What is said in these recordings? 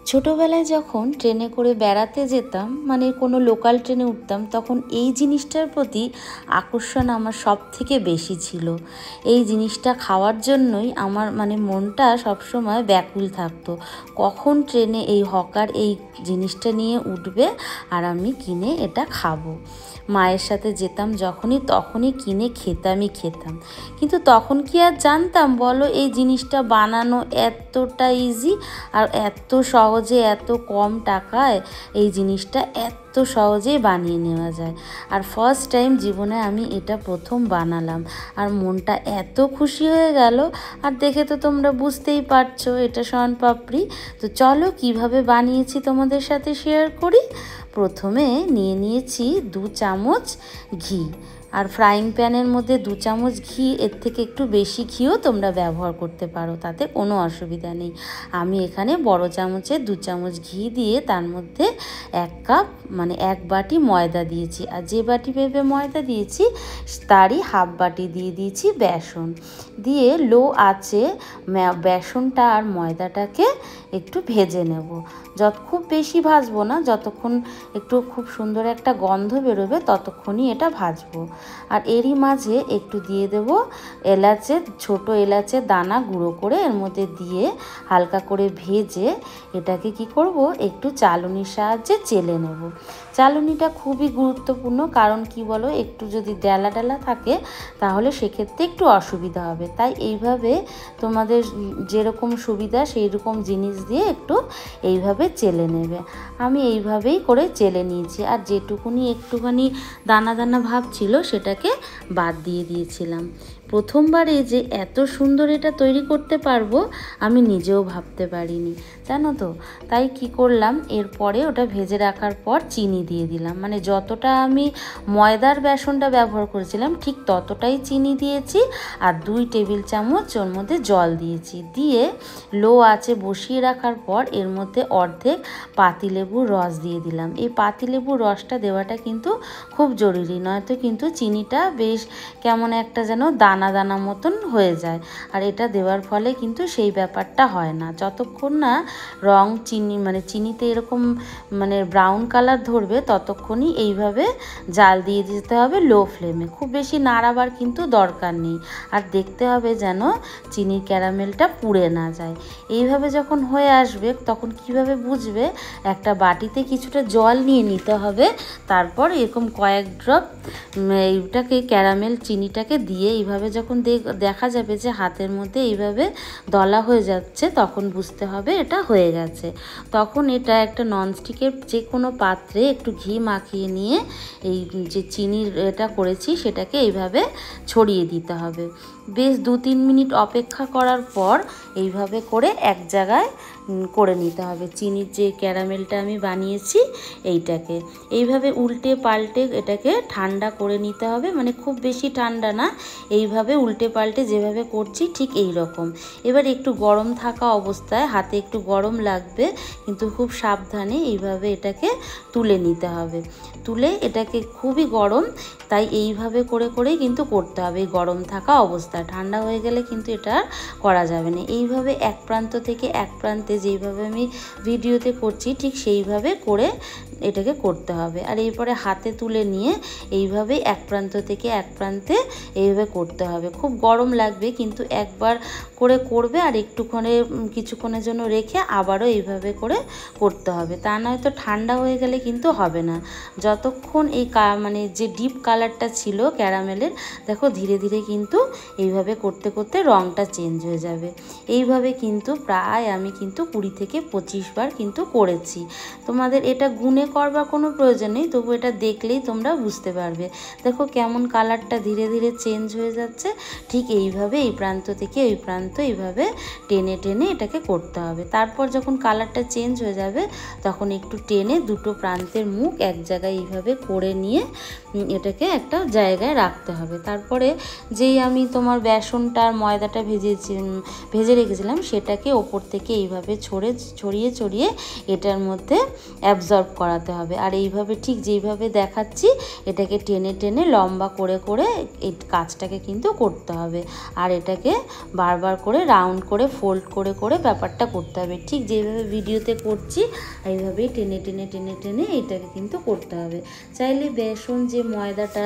ছোটোবেলায় যখন ট্রেনে করে বেড়াতে যেতাম, মানে কোনো লোকাল ট্রেনে উঠতাম, তখন এই জিনিসটার প্রতি আকর্ষণ আমার সব থেকে বেশি ছিল। এই জিনিসটা খাওয়ার জন্যই আমার মানে মনটা সবসময় ব্যাকুল থাকতো, কখন ট্রেনে এই হকার এই জিনিসটা নিয়ে উঠবে আর আমি কিনে এটা খাবো। মায়ের সাথে যেতাম যখনই, তখনই কিনে খেতাম। কিন্তু তখন কি আর জানতাম বলো এই জিনিসটা বানানো এতটা ইজি আর এত সহজে, এত কম টাকায় এই জিনিসটা এত সহজেই বানিয়ে নেওয়া যায়। আর ফার্স্ট টাইম জীবনে আমি এটা প্রথম বানালাম আর মনটা এত খুশি হয়ে গেল। আর দেখে তো তোমরা বুঝতেই পারছো এটা শনপাপড়ি। তো চলো কিভাবে বানিয়েছি তোমাদের সাথে শেয়ার করি। প্রথমে নিয়ে নিয়েছি 2 চামচ ঘি, আর ফ্রাইং প্যানের মধ্যে 2 চামচ ঘি, এর থেকে একটু বেশি ঘিও তোমরা ব্যবহার করতে পারো, তাতে কোনো অসুবিধা নেই। আমি এখানে বড় চামচে 2 চামচ ঘি দিয়ে তার মধ্যে 1 কাপ মানে 1 বাটি ময়দা দিয়েছি, আর যে বাটি ভেবে ময়দা দিয়েছি তারই হাফ বাটি দিয়ে দিয়েছি বেসন। দিয়ে লো আঁচে বেসনটা আর ময়দাটাকে একটু ভেজে নেব। খুব বেশি ভাজবো না, যতক্ষণ একটু খুব সুন্দর একটা গন্ধ বেরোবে ততক্ষণই এটা ভাজবো। আর এরই মাঝে একটু দিয়ে দেব এলাচের, ছোট এলাচের দানা গুঁড়ো করে এর মধ্যে দিয়ে হালকা করে ভেজে এটাকে কি করব, একটু চালুনির সাহায্যে চেলে নেব। চালুনিটা খুবই গুরুত্বপূর্ণ, কারণ কি বলো, একটু যদি ডেলা ডেলা থাকে তাহলে সেক্ষেত্রে একটু অসুবিধা হবে। তাই এইভাবে তোমাদের যেরকম সুবিধা সেই রকম জিনিস দিয়ে একটু এইভাবে চেলে নেবে। আমি এইভাবেই করে চেলে নিয়েছি, আর যেটুকুনি একটুখানি দানা দানা ভাব ছিল সেটাকে বাদ দিয়ে দিয়েছিলাম। প্রথমবারে যে এত সুন্দর এটা তৈরি করতে পারবো আমি নিজেও ভাবতে পারিনি, জানো তো। তাই কি করলাম, এরপরে ওটা ভেজে রাখার পর চিনি দিয়ে দিলাম। মানে যতটা আমি ময়দার বেসনটা ব্যবহার করেছিলাম ঠিক ততটাই চিনি দিয়েছি, আর 2 টেবিল চামচ ওর মধ্যে জল দিয়েছি। দিয়ে লো আঁচে বসিয়ে রাখার পর এর মধ্যে অর্ধেক পাতিলেবুর রস দিয়ে দিলাম। এই পাতিলেবুর রসটা দেওয়াটা কিন্তু খুব জরুরি, নয়তো কিন্তু চিনিটা বেশ কেমন একটা যেন দানা দানা মতন হয়ে যায়, আর এটা দেওয়ার ফলে কিন্তু সেই ব্যাপারটা হয় না। যতক্ষণ না রং চিনিতে এরকম মানে ব্রাউন কালার ধরবে ততক্ষণই এইভাবে জাল দিয়ে দিতে হবে লো ফ্লেমে। খুব বেশি নাড়াবার কিন্তু দরকার নেই, আর দেখতে হবে যেন চিনির ক্যারামেলটা পুড়ে না যায়। এইভাবে যখন হয়ে আসবে তখন কিভাবে বুঝবে, একটা বাটিতে কিছুটা জল নিয়ে নিতে হবে, তারপর এরকম কয়েক ড্রপ এইটাকে ক্যারামেল চিনিটাকে দিয়ে এইভাবে যখন দেখা যাবে যে হাতের মধ্যে এইভাবে দলা হয়ে যাচ্ছে, তখন বুঝতে হবে এটা হয়ে গেছে। তখন এটা একটা ননস্টিকের যে কোনো পাত্রে একটু ঘি মাখিয়ে নিয়ে এই যে চিনির এটা করেছি সেটাকে এইভাবে ছড়িয়ে দিতে হবে। বেশ 2-3 মিনিট অপেক্ষা করার পর এইভাবে করে এক জায়গায় করে নিতে হবে চিনির যে ক্যারামেলটা আমি বানিয়েছি এইটাকে। এইভাবে উল্টে পাল্টে এটাকে ঠান্ডা করে নিতে হবে, মানে খুব বেশি ঠান্ডা না, এইভাবে উল্টে পাল্টে যেভাবে করছি ঠিক এই রকম। এবার একটু গরম থাকা অবস্থায়, হাতে একটু গরম লাগবে কিন্তু খুব সাবধানে এইভাবে এটাকে তুলে নিতে হবে। তুলে এটাকে খুবই গরম, তাই এইভাবে করে করেই কিন্তু করতে হবে এই গরম থাকা অবস্থায়। ঠান্ডা হয়ে গেলে কিন্তু এটা করা যাবে না। এইভাবে এক প্রান্ত থেকে এক প্রান্তে যেইভাবে আমি ভিডিওতে করছি ঠিক সেইভাবে করে এটাকে করতে হবে। আর এরপরে হাতে তুলে নিয়ে এইভাবে এক প্রান্ত থেকে এক প্রান্তে এইভাবে করতে হবে। খুব গরম লাগবে কিন্তু একবার করে করবে আর কিছুক্ষণের জন্য রেখে আবারও এইভাবে করে করতে হবে, তা নয়তো ঠান্ডা হয়ে গেলে কিন্তু হবে না। যতক্ষণ এই মানে যে ডিপ কালারটা ছিল ক্যারামেলের, দেখো ধীরে ধীরে কিন্তু এইভাবে করতে করতে রঙটা চেঞ্জ হয়ে যাবে। এইভাবে কিন্তু প্রায় আমি কিন্তু 20 থেকে 25 বার কিন্তু করেছি। তোমাদের এটা গুনে করবার কোনো প্রয়োজন নেই, তবু এটা দেখলেই তোমরা বুঝতে পারবে। দেখো কেমন কালারটা ধীরে ধীরে চেঞ্জ হয়ে যাচ্ছে। ঠিক এইভাবে এই প্রান্ত থেকে ওই প্রান্ত এইভাবে টেনে টেনে এটাকে করতে হবে। তারপর যখন কালারটা চেঞ্জ হয়ে যাবে তখন একটু টেনে দুটো প্রান্তের মুখ এক জায়গায় এইভাবে করে নিয়ে এটাকে একটা জায়গায় রাখতে হবে। তারপরে যেই আমি তোমার বেসনটা আর ময়দাটা ভেজে রেখেছিলাম সেটাকে ওপর থেকে এইভাবে ছড়িয়ে ছড়িয়ে এটার মধ্যে অ্যাবজর্ব করা করাতে হবে। আর এইভাবে ঠিক যেইভাবে দেখাচ্ছি এটাকে টেনে টেনে লম্বা করে করে এই কাজটাকে কিন্তু করতে হবে। আর এটাকে বারবার করে রাউন্ড করে ফোল্ড করে করে ব্যাপারটা করতে হবে। ঠিক যেভাবে ভিডিওতে করছি এইভাবেই টেনে টেনে টেনে টেনে এটাকে কিন্তু করতে হবে। চাইলে বেসন যে ময়দাটা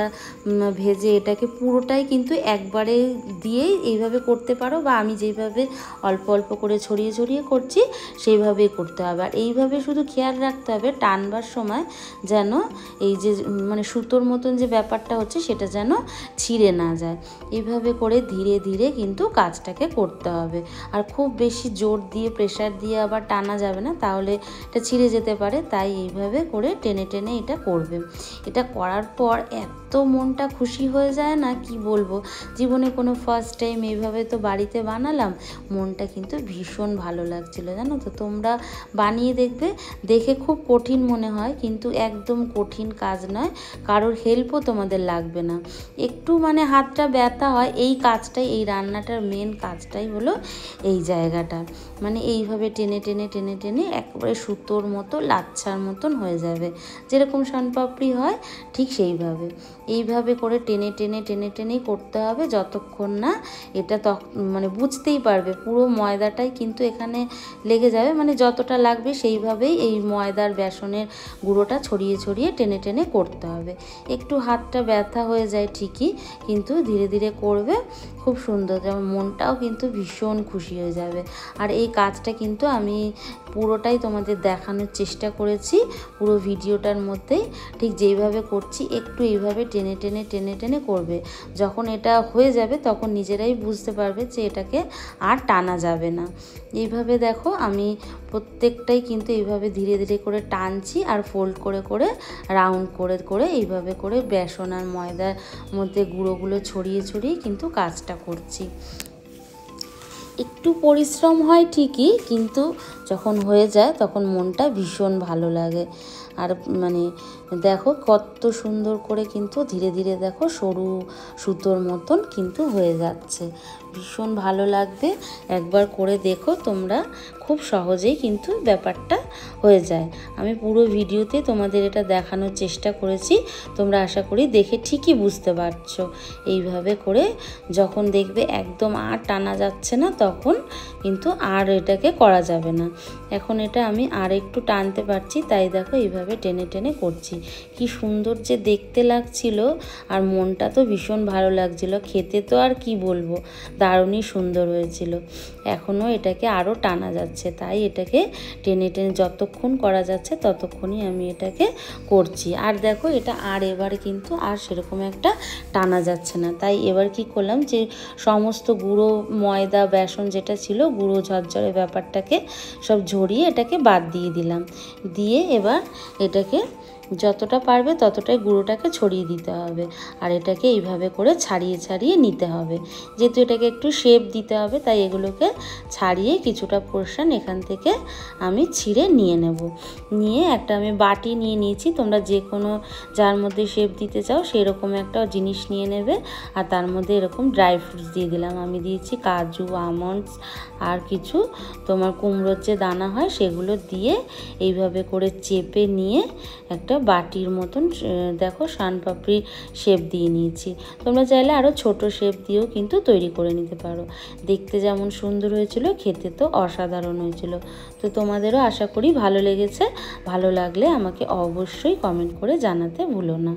ভেজে এটাকে পুরোটাই কিন্তু একবারে দিয়েই এইভাবে করতে পারো, বা আমি যেইভাবে অল্প অল্প করে ছড়িয়ে ছড়িয়ে করছি সেইভাবেই করতে হবে। আর এইভাবে শুধু খেয়াল রাখতে হবে টানবার সময় যেন এই যে মানে সুতোর মতন যে ব্যাপারটা হচ্ছে সেটা যেন ছিঁড়ে না যায়। এইভাবে করে ধীরে ধীরে কিন্তু কাজটাকে করতে হবে। আর খুব বেশি জোর দিয়ে প্রেশার দিয়ে আবার টানা যাবে না, তাহলে এটা ছিঁড়ে যেতে পারে। তাই এইভাবে করে টেনে টেনে এটা করবে। এটা করার পর এত মনটা খুশি হয়ে যায় না, কি বলবো। জীবনে কোনো ফার্স্ট টাইম এইভাবে তো বাড়িতে বানালাম, মনটা কিন্তু ভীষণ ভালো লাগছিলো জানো তো। তোমরা বানিয়ে দেখবে, দেখে খুব কঠিন মনে হয় কিন্তু একদম কঠিন কাজ নয়, কারোর হেল্পও তোমাদের লাগবে না। একটু মানে হাতটা ব্যথা হয়, এই কাজটাই, এই রান্নাটার মেন কাজটাই হলো এই জায়গাটা। মানে এইভাবে টেনে টেনে টেনে টেনে একেবারে সুতোর মতো লাচ্ছার মতন হয়ে যাবে, যেরকম শনপাপড়ি হয় ঠিক সেইভাবে। এইভাবে করে টেনে টেনে টেনে টেনেই করতে হবে যতক্ষণ না এটা মানে বুঝতেই পারবে পুরো ময়দাটাই কিন্তু এখানে লেগে যাবে। মানে যতটা লাগবে সেইভাবেই এই ময়দার বেসনের গুঁড়োটা ছড়িয়ে ছড়িয়ে টেনে টেনে করতে হবে। একটু হাতটা ব্যথা হয়ে যায় ঠিকই, কিন্তু ধীরে ধীরে করবে, খুব সুন্দর, যেমন মনটাও কিন্তু ভীষণ খুশি হয়ে যাবে। আর এই কাজটা কিন্তু আমি পুরোটাই তোমাদের দেখানোর চেষ্টা করেছি পুরো ভিডিওটার মধ্যেই। ঠিক যেইভাবে করছি একটু এইভাবে টেনে টেনে টেনে টেনে করবে। যখন এটা হয়ে যাবে তখন নিজেরাই বুঝতে পারবে যে এটাকে আর টানা যাবে না। এইভাবে দেখো আমি প্রত্যেকটাই কিন্তু এইভাবে ধীরে ধীরে করে টানছি আর ফোল্ড করে করে রাউন্ড করে করে এইভাবে করে বেসন আর ময়দার মধ্যে গুঁড়োগুলো ছড়িয়ে ছড়িয়ে কিন্তু কাজটা করছি। একটু পরিশ্রম হয় ঠিকই, কিন্তু যখন হয়ে যায় তখন মনটা ভীষণ ভালো লাগে। আর মানে দেখো কত সুন্দর করে কিন্তু ধীরে ধীরে দেখো সরু সুতোর মতন কিন্তু হয়ে যাচ্ছে, ভীষণ ভালো লাগবে। একবার করে দেখো তোমরা, খুব সহজেই কিন্তু ব্যাপারটা হয়ে যায়। আমি পুরো ভিডিওতে তোমাদের এটা দেখানোর চেষ্টা করেছি, তোমরা আশা করি দেখে ঠিকই বুঝতে পারছো। এইভাবে করে যখন দেখবে একদম আর টানা যাচ্ছে না তখন কিন্তু আর এটাকে করা যাবে না। এখন এটা আমি আর একটু টানতে পারছি, তাই দেখো এইভাবে টেনে টেনে করছি। কি সুন্দর যে দেখতে লাগছিল, আর মনটা তো ভীষণ ভালো লাগছিল। খেতে তো আর কি বলবো, দারুণই সুন্দর হয়েছিল। এখনও এটাকে আরও টানা যাচ্ছে, তাই এটাকে টেনে টেনে যতক্ষণ করা যাচ্ছে ততক্ষণই আমি এটাকে করছি। আর দেখো এটা আর এবারে কিন্তু আর সেরকম একটা টানা যাচ্ছে না, তাই এবার কি করলাম যে সমস্ত গুঁড়ো ময়দা বেসন যেটা ছিল গুঁড়ো ঝরঝরে ব্যাপারটাকে সব ঝরিয়ে এটাকে বাদ দিয়ে দিলাম। দিয়ে এবার এটাকে যতটা পারবে ততটাই গুঁড়োটাকে ছড়িয়ে দিতে হবে। আর এটাকে এইভাবে করে ছাড়িয়ে ছাড়িয়ে নিতে হবে, যেহেতু এটাকে একটু শেপ দিতে হবে তাই এগুলোকে ছাড়িয়ে কিছুটা পোর্শন এখান থেকে আমি ছিঁড়ে নিয়ে নেব। নিয়ে একটা আমি বাটি নিয়ে নিয়েছি, তোমরা যে কোনো যার মধ্যে শেপ দিতে চাও সেই রকম একটা জিনিস নিয়ে নেবে। আর তার মধ্যে এরকম ড্রাই ফ্রুটস দিয়ে দিলাম, আমি দিয়েছি কাজু, আমন্ডস আর কিছু তোমার কুমড়োর যে দানা হয় সেগুলো দিয়ে এইভাবে করে চেপে নিয়ে একটা বাটির মতন দেখো শনপাপড়ি শেপ দিয়ে নিয়েছি। তোমরা চাইলে আরও ছোট শেপ দিয়েও কিন্তু তৈরি করে নিতে পারো। দেখতে যেমন সুন্দর হয়েছিল, খেতে তো অসাধারণ হয়েছিল। তো তোমাদেরও আশা করি ভালো লেগেছে। ভালো লাগলে আমাকে অবশ্যই কমেন্ট করে জানাতে ভুলো না।